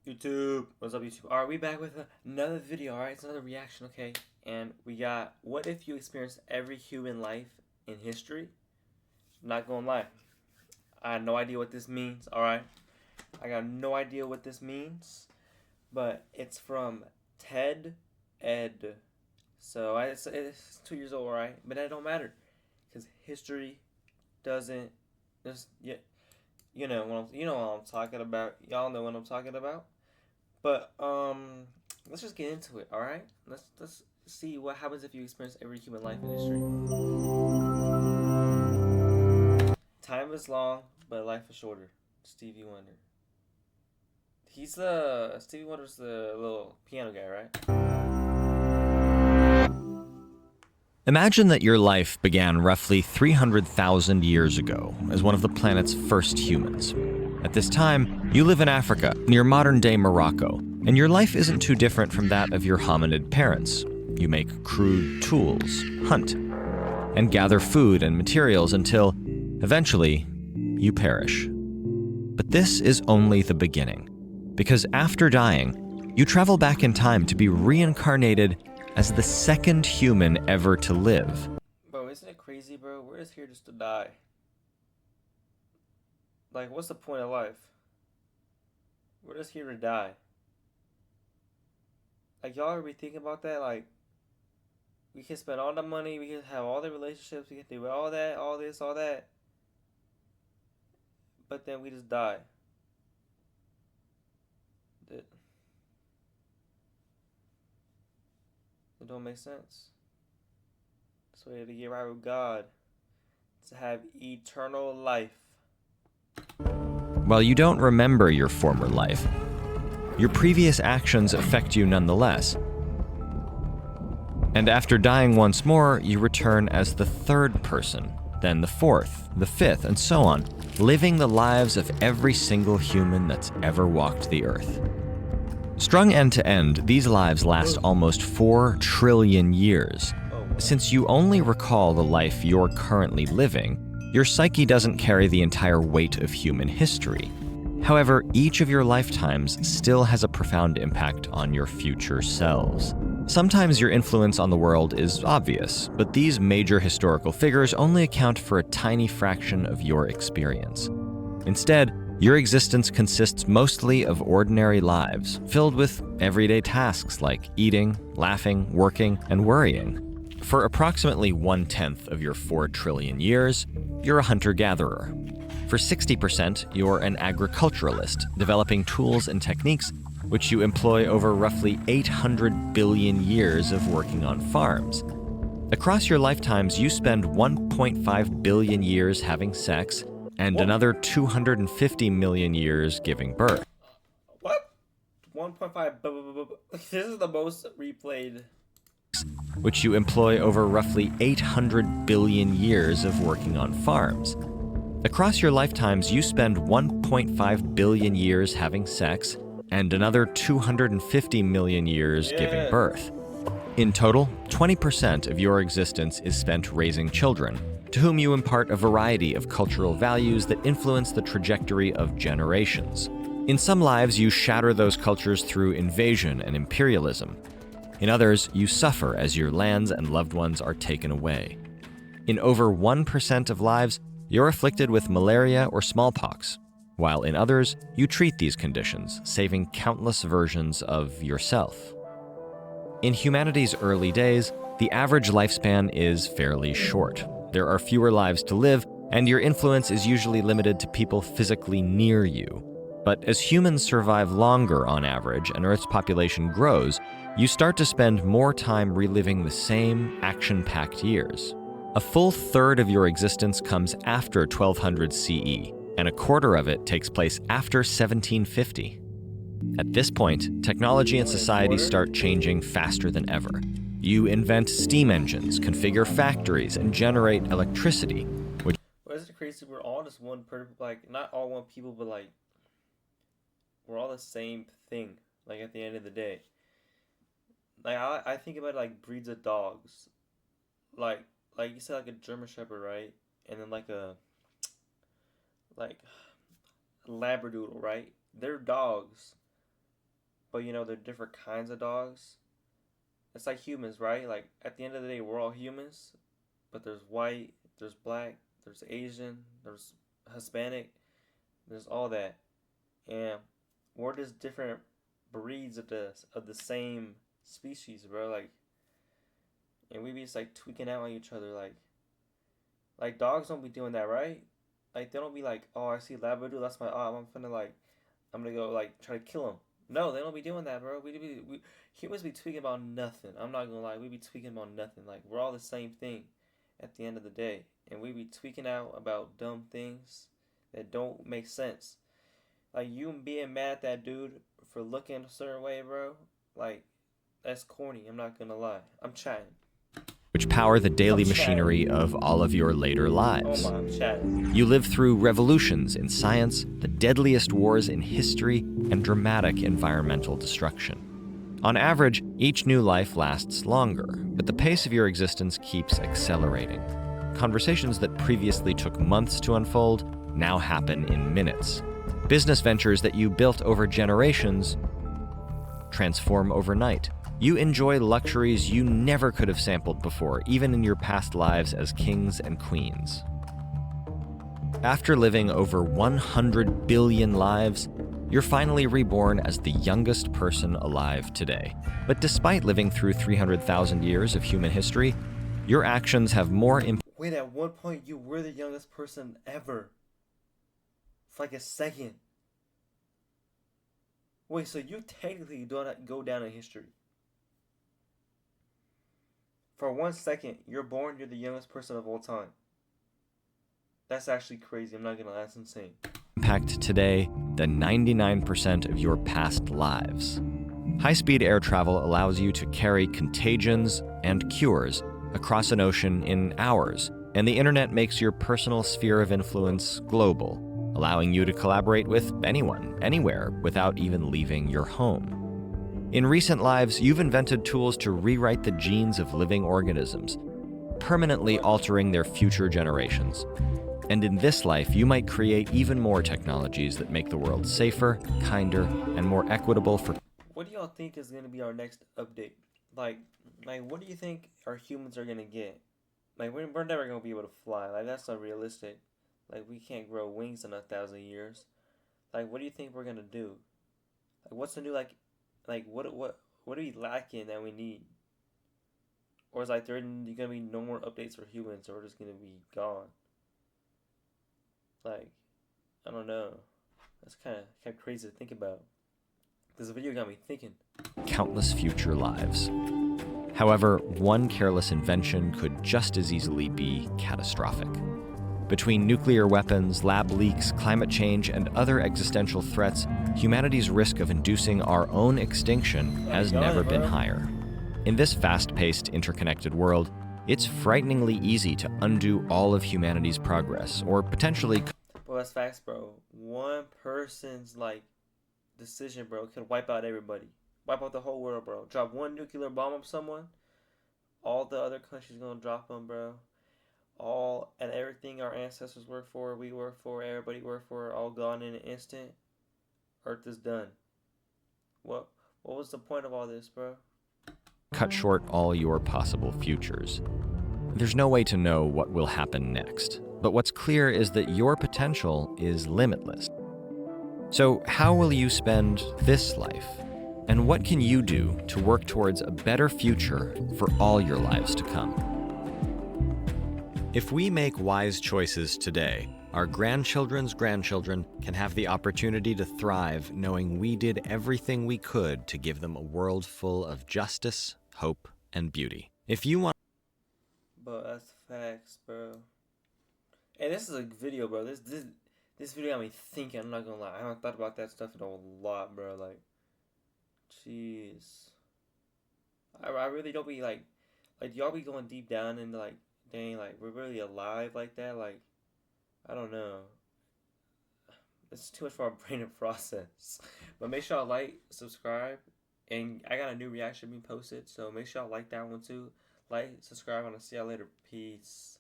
YouTube, what's up YouTube? Alright, we back with another video, alright? It's another reaction, okay? And we got, what if you experienced every human life in history? Not gonna lie, I had no idea what this means, alright? I got no idea what this means, but it's from TED Ed. So it's 2 years old, alright? But that don't matter, because history doesn't, just, yeah, you know what I'm talking about. Y'all know what I'm talking about. But let's just get into it. All right, let's see what happens if you experience every human life in history. Time is long, but life is shorter. Stevie Wonder. He's the Stevie Wonder's the little piano guy, right? Imagine that your life began roughly 300,000 years ago as one of the planet's first humans. At this time, you live in Africa, near modern-day Morocco, and your life isn't too different from that of your hominid parents. You make crude tools, hunt, and gather food and materials until, eventually, you perish. But this is only the beginning, because after dying, you travel back in time to be reincarnated as the second human ever to live. Bro, isn't it crazy, bro? We're just here just to die. Like, what's the point of life? We're just here to die. Like, y'all ever be thinking about that? Like, we can spend all the money, we can have all the relationships, we can do all that, all this, all that, but then we just die. It, it don't make sense. So we have to get right with God to have eternal life. While you don't remember your former life, your previous actions affect you nonetheless. And after dying once more, you return as the third person, then the fourth, the fifth, and so on, living the lives of every single human that's ever walked the earth. Strung end to end, these lives last almost 4 trillion years. Since you only recall the life you're currently living, your psyche doesn't carry the entire weight of human history. However, each of your lifetimes still has a profound impact on your future selves. Sometimes your influence on the world is obvious, but these major historical figures only account for a tiny fraction of your experience. Instead, your existence consists mostly of ordinary lives, filled with everyday tasks like eating, laughing, working, and worrying. For approximately 1/10 of your 4 trillion years, you're a hunter-gatherer. For 60%, you're an agriculturalist, developing tools and techniques which you employ over roughly 800 billion years of working on farms. Across your lifetimes, you spend 1.5 billion years having sex and another 250 million years giving birth. What? 1.5. This is the most replayed. Which you employ over roughly 800 billion years of working on farms. Across your lifetimes, you spend 1.5 billion years having sex and another 250 million years giving birth. In total, 20% of your existence is spent raising children, to whom you impart a variety of cultural values that influence the trajectory of generations. In some lives, you shatter those cultures through invasion and imperialism. In others, you suffer as your lands and loved ones are taken away. In over 1% of lives, you're afflicted with malaria or smallpox, while in others, you treat these conditions, saving countless versions of yourself. In humanity's early days, the average lifespan is fairly short. There are fewer lives to live, and your influence is usually limited to people physically near you. But as humans survive longer on average and Earth's population grows, you start to spend more time reliving the same action-packed years. A full third of your existence comes after 1200 CE, and a quarter of it takes place after 1750. At this point, technology and society start changing faster than ever. You invent steam engines, configure factories, and generate electricity, which... Well, isn't it crazy? We're all just one person. Like, not all one people, but like, we're all the same thing. Like, at the end of the day. Like, I think about like breeds of dogs. Like, like you said, like a German Shepherd, right? And then like a Labradoodle, right? They're dogs, but you know, they're different kinds of dogs. It's like humans, right? Like at the end of the day, we're all humans, but there's white, there's black, there's Asian, there's Hispanic, there's all that, and we're just different breeds of the same species, bro. Like, and we be just like tweaking out on each other, like dogs don't be doing that, right? Like they don't be like, oh, I see Labradoodle, that's my I'm gonna go like try to kill him. No, they don't be doing that, bro. We humans be tweaking about nothing. I'm not gonna lie, we be tweaking about nothing. Like we're all the same thing at the end of the day, and we be tweaking out about dumb things that don't make sense. Like you being mad at that dude for looking a certain way, bro. Like that's corny. I'm not gonna lie. I'm chatting. which power the daily machinery of all of your later lives. Oh my, I'm chatting. You live through revolutions in science, the deadliest wars in history, and dramatic environmental destruction. On average, each new life lasts longer, but the pace of your existence keeps accelerating. Conversations that previously took months to unfold now happen in minutes. Business ventures that you built over generations transform overnight. You enjoy luxuries you never could have sampled before, even in your past lives as kings and queens. After living over 100 billion lives, you're finally reborn as the youngest person alive today. But despite living through 300,000 years of human history, your actions have more impact. Wait, at one point you were the youngest person ever. For like a second. Wait, so you technically don't go down in history. For 1 second, you're born, you're the youngest person of all time. That's actually crazy. I'm not gonna lie, that's insane. Impact today than 99% of your past lives. High-speed air travel allows you to carry contagions and cures across an ocean in hours, and the internet makes your personal sphere of influence global, allowing you to collaborate with anyone, anywhere, without even leaving your home. In recent lives, you've invented tools to rewrite the genes of living organisms, permanently altering their future generations. And in this life, you might create even more technologies that make the world safer, kinder, and more equitable for... What do y'all think is gonna be our next update? Like, what do you think our humans are gonna get? Like, we're never gonna be able to fly. Like, that's not realistic. Like, we can't grow wings in 1,000 years. Like, what do you think we're gonna do? Like, what's the new what are we lacking that we need? Or is like there gonna be no more updates for humans, or we're just gonna be gone? Like, I don't know. That's kind of crazy to think about. This video got me thinking. Countless future lives. However, one careless invention could just as easily be catastrophic. Between nuclear weapons, lab leaks, climate change, and other existential threats, humanity's risk of inducing our own extinction has never been higher. In this fast-paced, interconnected world, it's frighteningly easy to undo all of humanity's progress, or potentially... Well, that's facts, bro. One person's, decision, bro, could wipe out everybody. Wipe out the whole world, bro. Drop one nuclear bomb on someone, all the other countries gonna drop them, bro. All and everything our ancestors worked for, we worked for, everybody worked for, all gone in an instant. Earth is done. What was the point of all this, bro? Cut short all your possible futures. There's no way to know what will happen next, but what's clear is that your potential is limitless. So how will you spend this life? And what can you do to work towards a better future for all your lives to come? If we make wise choices today, our grandchildren's grandchildren can have the opportunity to thrive knowing we did everything we could to give them a world full of justice, hope, and beauty. If you want... But that's facts, bro. And this is a video, bro. This video got me thinking, I'm not gonna lie. I haven't thought about that stuff in a lot, bro. Like, jeez. I really don't be like y'all be going deep down into dang, we're really alive like that? Like, I don't know. It's too much for our brain to process. But make sure y'all like, subscribe, and I got a new reaction being posted, so make sure y'all like that one too. Like, subscribe, and I'll see y'all later. Peace.